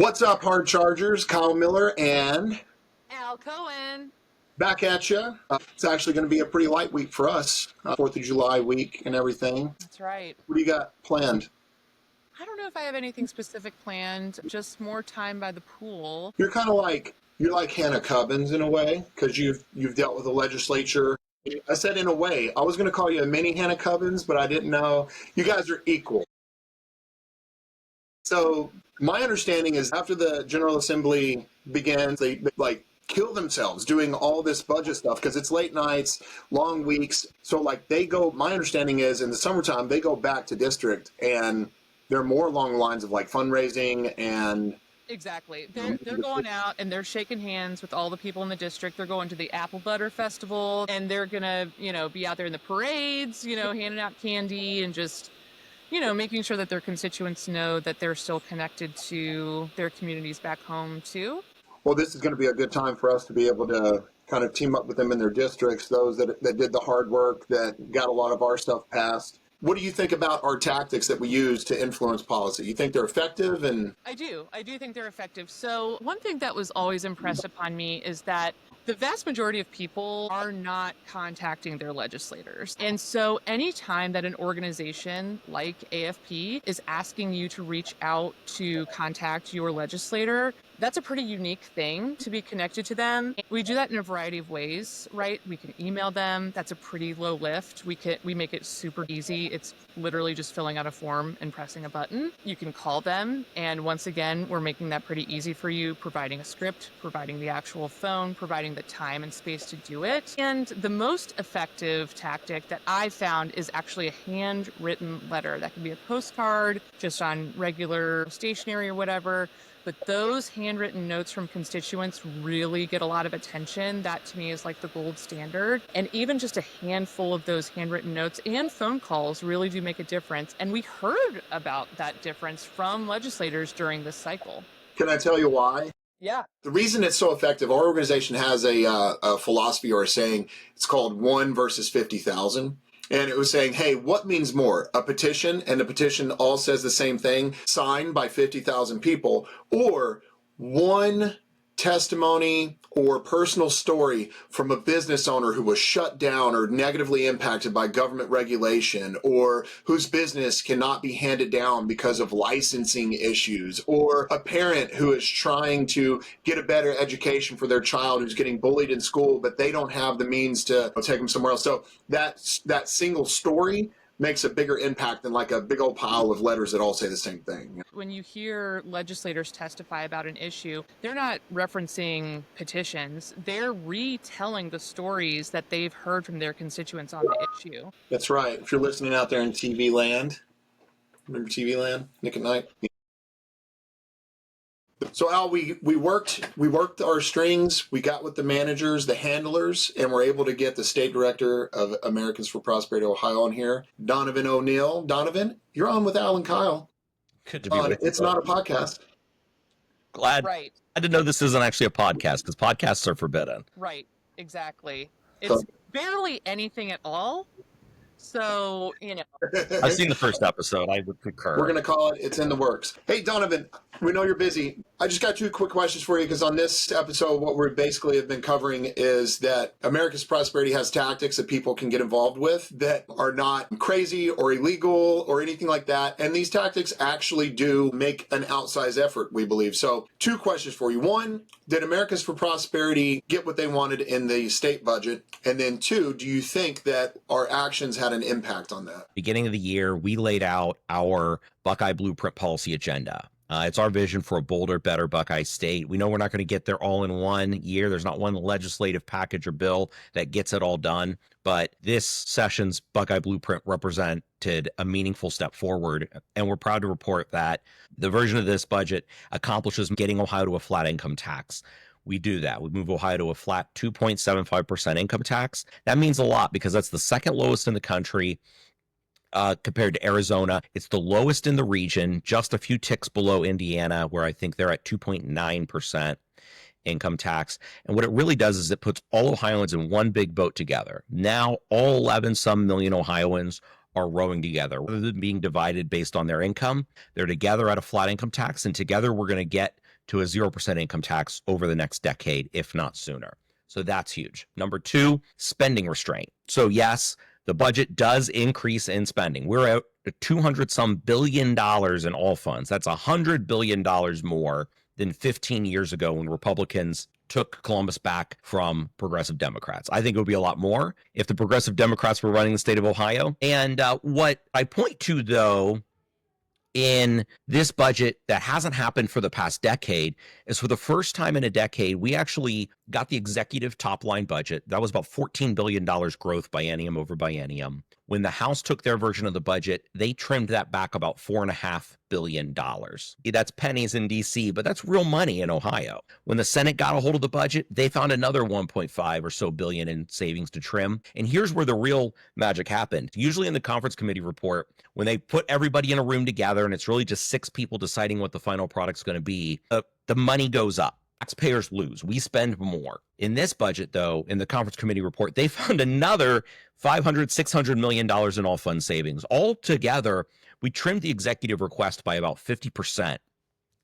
What's up, hard chargers? Kyle Miller and Al Cohen. back at you. It's actually going to be a pretty light week for us, 4th of July week and everything. That's right. What do you got planned? I don't know if I have anything specific planned, just more time by the pool. You're kind of like, you're like Hannah Cubbins in a way, because you've dealt with the legislature. I said in a way. I was going to call you a mini Hannah Cubbins, but I didn't know. You guys are equal. So my understanding is after the General Assembly begins, they like kill themselves doing all this budget stuff because it's late nights, long weeks. So like they go, my understanding is in the summertime, they go back to district and they're more along the lines of like fundraising and Exactly. They're going out and they're shaking hands with all the people in the district. They're going to the Apple Butter Festival and they're going to, be out there in the parades, handing out candy and just, making sure that their constituents know that they're still connected to their communities back home too. well, this is going to be a good time for us to be able to kind of team up with them in their districts, those that did the hard work, that got a lot of our stuff passed. What do you think about our tactics that we use to influence policy? You think they're effective? And I do think they're effective. So one thing that was always impressed upon me is that the vast majority of people are not contacting their legislators. And so anytime that an organization like AFP is asking you to reach out to contact your legislator, that's a pretty unique thing to be connected to them. We do that in a variety of ways, right? We can email them. That's a pretty low lift. We make it super easy. It's literally just filling out a form and pressing a button. You can call them. And once again, we're making that pretty easy for you, providing a script, providing the actual phone, providing the time and space to do it. And the most effective tactic that I've found is actually a handwritten letter. That can be a postcard, just on regular stationery or whatever. But those handwritten notes from constituents really get a lot of attention. That to me is like the gold standard. And even just a handful of those handwritten notes and phone calls really do make a difference. And we heard about that difference from legislators during this cycle. can I tell you why? Yeah. The reason it's so effective, our organization has a philosophy or a saying. It's called 1 versus 50,000. And it was saying, hey, what means more? A petition, and the petition all says the same thing, signed by 50,000 people, or one testimony or personal story from a business owner who was shut down or negatively impacted by government regulation, or whose business cannot be handed down because of licensing issues, or a parent who is trying to get a better education for their child who's getting bullied in school, but they don't have the means to take them somewhere else. So that single story makes a bigger impact than like a big old pile of letters that all say the same thing. When you hear legislators testify about an issue, they're not referencing petitions. They're retelling the stories that they've heard from their constituents on the issue. That's right. If you're listening out there in TV land, remember TV land, Nick at Night? So Al, we worked our strings. We got with the managers, the handlers, and we're able to get the state director of Americans for Prosperity Ohio on here, Donovan O'Neill. Donovan, you're on with Al and Kyle. Good to be with you. It's not a podcast. Glad. Right. I didn't know this isn't actually a podcast because podcasts are forbidden. Right. Exactly. It's barely anything at all. So, I've seen the first episode. I would concur. We're going to call it It's in the Works. Hey, Donovan, we know you're busy. I just got 2 quick questions for you because on this episode, what we basically have been covering is that America's Prosperity has tactics that people can get involved with that are not crazy or illegal or anything like that. And these tactics actually do make an outsized effort, we believe. So 2 questions for you. 1, did Americans for Prosperity get what they wanted in the state budget? And then 2, do you think that our actions had an impact on that? Beginning of the year, we laid out our Buckeye Blueprint policy agenda. It's our vision for a bolder, better Buckeye state. We know we're not going to get there all in one year. There's not one legislative package or bill that gets it all done. But this session's Buckeye Blueprint represented a meaningful step forward. And we're proud to report that the version of this budget accomplishes getting Ohio to a flat income tax. We do that. We move Ohio to a flat 2.75% income tax. That means a lot because that's the second lowest in the country. Compared to Arizona. It's the lowest in the region, just a few ticks below Indiana, where I think they're at 2.9% income tax. And what it really does is it puts all Ohioans in one big boat together. Now, all 11 some million Ohioans are rowing together. Rather than being divided based on their income, they're together at a flat income tax, and together we're going to get to a 0% income tax over the next decade, if not sooner. So that's huge. Number two, spending restraint. So yes, the budget does increase in spending. We're at $200 billion in all funds. That's $100 billion more than 15 years ago when Republicans took Columbus back from progressive Democrats. I think it would be a lot more if the progressive Democrats were running the state of Ohio. And what I point to, though, in this budget that hasn't happened for the past decade is for the first time in a decade, we actually got the executive top line budget. That was about $14 billion growth biennium over biennium. When the House took their version of the budget, they trimmed that back about $4.5 billion. That's pennies in DC, but that's real money in Ohio. When the Senate got a hold of the budget, they found another 1.5 or so billion in savings to trim. And here's where the real magic happened. Usually in the conference committee report, when they put everybody in a room together and it's really just 6 people deciding what the final product's going to be, the money goes up. Taxpayers lose. We spend more. In this budget, though, in the conference committee report, they found another $600 million in all fund savings. Altogether, we trimmed the executive request by about 50%.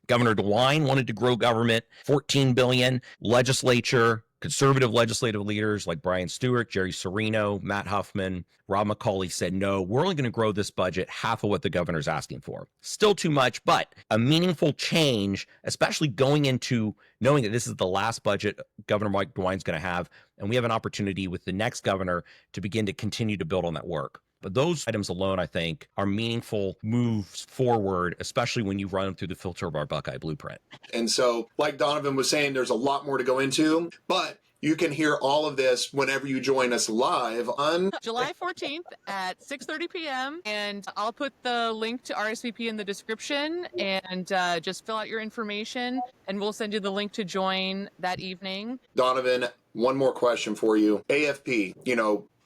Governor DeWine wanted to grow government, $14 billion. Legislature, conservative legislative leaders like Brian Stewart, Jerry Serino, Matt Huffman, Rob McCauley said, no, we're only going to grow this budget half of what the governor's asking for. Still too much, but a meaningful change, especially going into knowing that this is the last budget Governor Mike DeWine's going to have, and we have an opportunity with the next governor to begin to continue to build on that work. But those items alone, I think, are meaningful moves forward, especially when you run them through the filter of our Buckeye blueprint. And so, like Donovan was saying, there's a lot more to go into, but you can hear all of this whenever you join us live on July 14th at 6:30 p.m. And I'll put the link to RSVP in the description, and just fill out your information and we'll send you the link to join that evening. Donovan, one more question for you. AFP,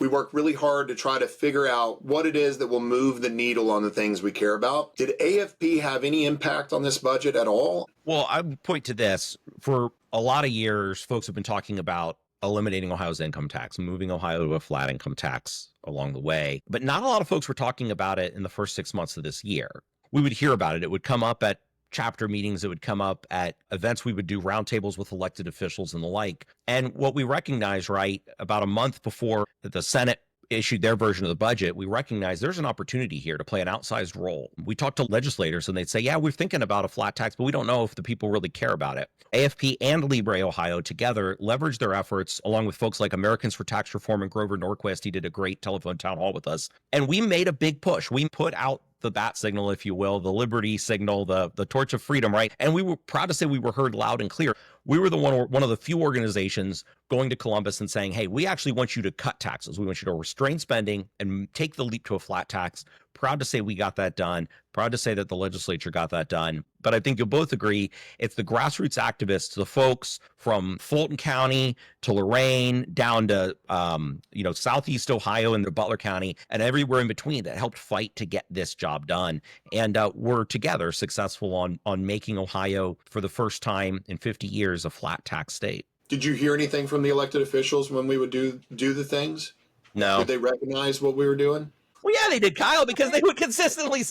we work really hard to try to figure out what it is that will move the needle on the things we care about. Did AFP have any impact on this budget at all? Well, I would point to this. For a lot of years, folks have been talking about eliminating Ohio's income tax, moving Ohio to a flat income tax along the way. But not a lot of folks were talking about it in the first 6 months of this year. We would hear about it. It would come up at chapter meetings. It would come up at events. We would do roundtables with elected officials and the like. And what we recognized, right, about a month before the Senate issued their version of the budget, we recognized there's an opportunity here to play an outsized role. We talked to legislators and they'd say, yeah, we're thinking about a flat tax, but we don't know if the people really care about it. AFP and Libre Ohio together leveraged their efforts along with folks like Americans for Tax Reform and Grover Norquist. He did a great telephone town hall with us. And we made a big push. We put out the bat signal, if you will, the liberty signal, the torch of freedom, right? And we were proud to say we were heard loud and clear. We were one of the few organizations going to Columbus and saying, hey, we actually want you to cut taxes. We want you to restrain spending and take the leap to a flat tax. Proud to say we got that done. Proud to say that the legislature got that done. But I think you'll both agree it's the grassroots activists, the folks from Fulton County to Lorain down to Southeast Ohio and the Butler County and everywhere in between that helped fight to get this job done. And we're together successful on making Ohio for the first time in 50 years a flat tax state. Did you hear anything from the elected officials when we would do the things? No. Did they recognize what we were doing? Well, yeah, they did, Kyle, because they would consistently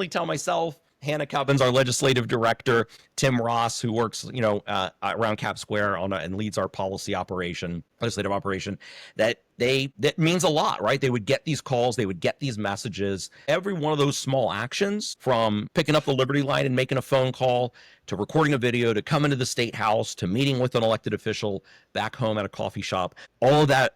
tell myself, Hannah Cubbins, our legislative director, Tim Ross, who works, around Cap Square and leads our legislative operation, that means a lot, right? They would get these calls, they would get these messages. Every one of those small actions, from picking up the Liberty line and making a phone call, to recording a video, to coming to the state house, to meeting with an elected official back home at a coffee shop, all of that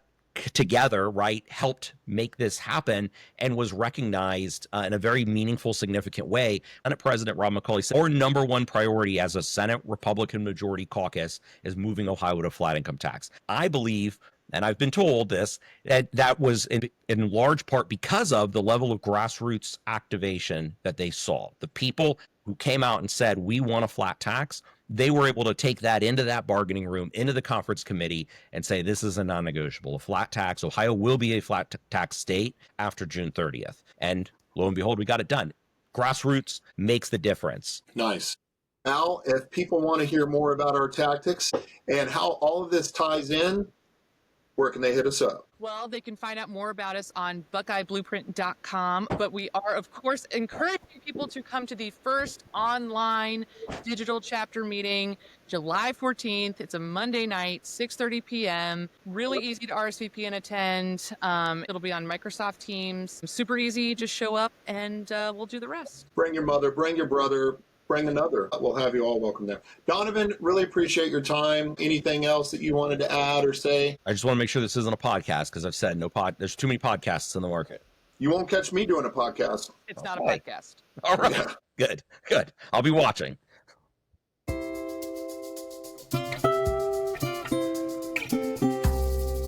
together, right, helped make this happen and was recognized in a very meaningful, significant way. Senate President Rob McCauley said, our number one priority as a Senate Republican majority caucus is moving Ohio to a flat income tax. I believe, and I've been told this, that was in large part because of the level of grassroots activation that they saw. The people who came out and said, we want a flat tax, they were able to take that into that bargaining room, into the conference committee, and say, this is a non-negotiable, a flat tax. Ohio will be a flat tax state after June 30th. And lo and behold, we got it done. Grassroots makes the difference. Nice. Al, if people want to hear more about our tactics and how all of this ties in, where can they hit us up? Well, they can find out more about us on buckeyeblueprint.com, but we are, of course, encouraging people to come to the first online digital chapter meeting, July 14th. It's a Monday night, 6:30 p.m. Really easy to RSVP and attend. It'll be on Microsoft Teams. Super easy. Just show up and we'll do the rest. Bring your mother, bring your brother, bring another. We'll have you all welcome there. Donovan, really appreciate your time. Anything else that you wanted to add or say? I just want to make sure this isn't a podcast because I've said there's too many podcasts in the market. You won't catch me doing a podcast. It's not a Okay. podcast. All right. Yeah. Good. I'll be watching.